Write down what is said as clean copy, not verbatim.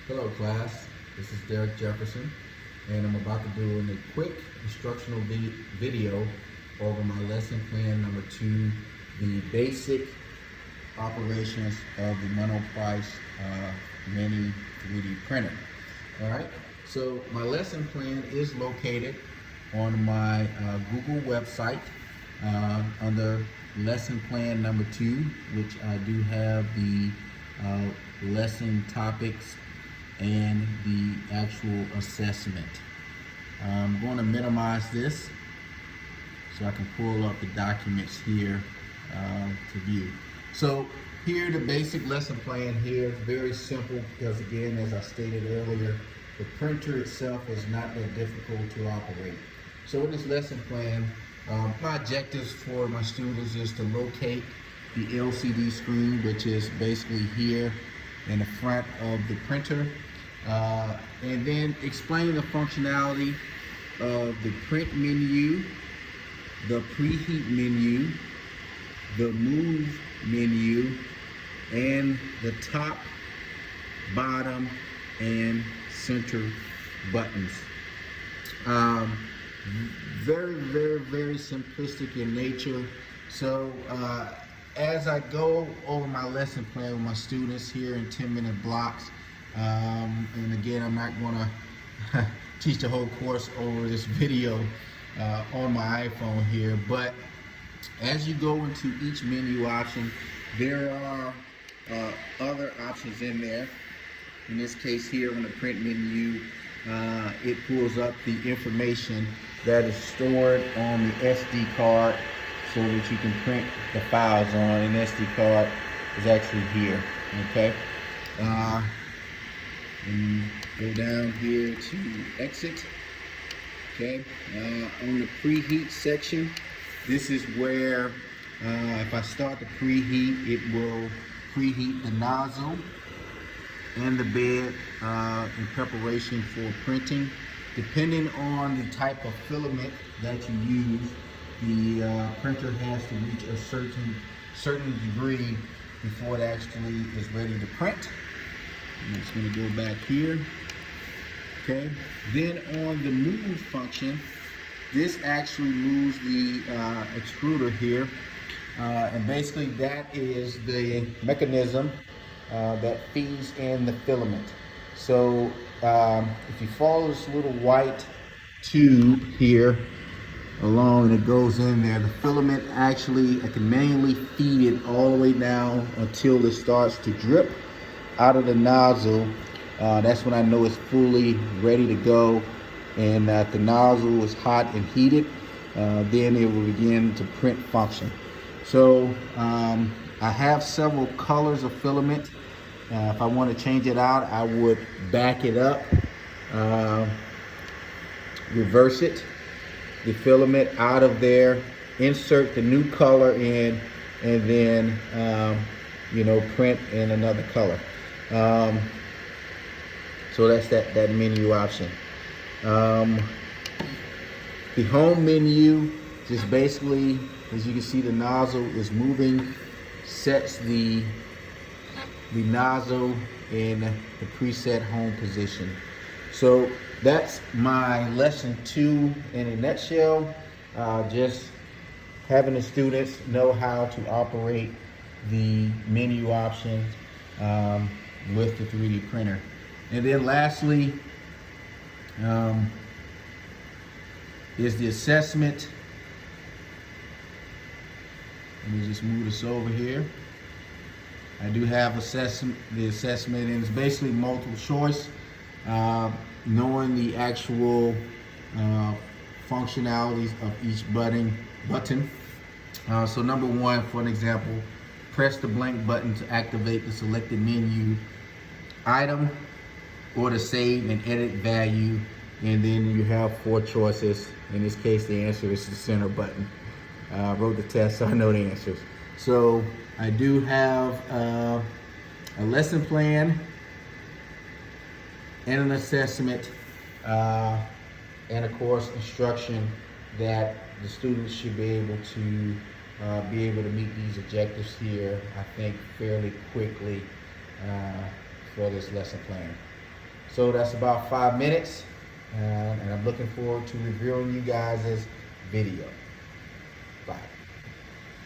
Hello class, this is Derek Jefferson and I'm about to do a quick instructional video over my lesson plan number 2, the basic operations of the monoprice mini 3D printer. Alright, so my lesson plan is located on my Google website under lesson plan number 2, which I do have the lesson topics and the actual assessment. I'm going to minimize this so I can pull up the documents here to view. So here the basic lesson plan here is very simple because again, as I stated earlier, the printer itself is not that difficult to operate. So in this lesson plan, my objectives for my students is to locate the LCD screen, which is basically here in the front of the printer, and then explain the functionality of the print menu, the preheat menu, the move menu, and the top, bottom, and center buttons. Very simplistic in nature. So as I go over my lesson plan with my students here in 10-minute blocks, and again, I'm not going to teach the whole course over this video on my iPhone here, but as you go into each menu option, there are other options in there. In this case here on the print menu, it pulls up the information that is stored on the SD card so that you can print the files on. An SD card is actually here, okay? And go down here to exit, okay? On the preheat section, this is where if I start the preheat, it will preheat the nozzle and the bed in preparation for printing. Depending on the type of filament that you use, the printer has to reach a certain degree before it actually is ready to print. I'm just going to go back here. Okay. Then on the move function, this actually moves the extruder here, and basically that is the mechanism that feeds in the filament. So if you follow this little white tube here along and it goes in there, the filament actually, I can manually feed it all the way down until it starts to drip out of the nozzle. That's when I know it's fully ready to go and that the nozzle is hot and heated. Then it will begin to print function. So I have several colors of filament. If I want to change it out, I would back it up, reverse it, the filament out of there, insert the new color in, and then print in another color. So that's that menu option. The home menu just basically, as you can see, the nozzle is moving, sets the nozzle in the preset home position. So that's my lesson 2 in a nutshell. Just having the students know how to operate the menu options with the 3D printer. And then lastly is the assessment. Let me just move this over here. I do have the assessment, and it's basically multiple choice, knowing the actual functionalities of each button. So number 1, for an example, press the blank button to activate the selected menu item or to save and edit value, and then you have 4 choices. In this case, the answer is the center button. I wrote the test, so I know the answers. So I do have a lesson plan and an assessment, and of course instruction that the students should be able to meet these objectives here, I think, fairly quickly for this lesson plan. So that's about 5 minutes, and I'm looking forward to reviewing you guys' video. Bye.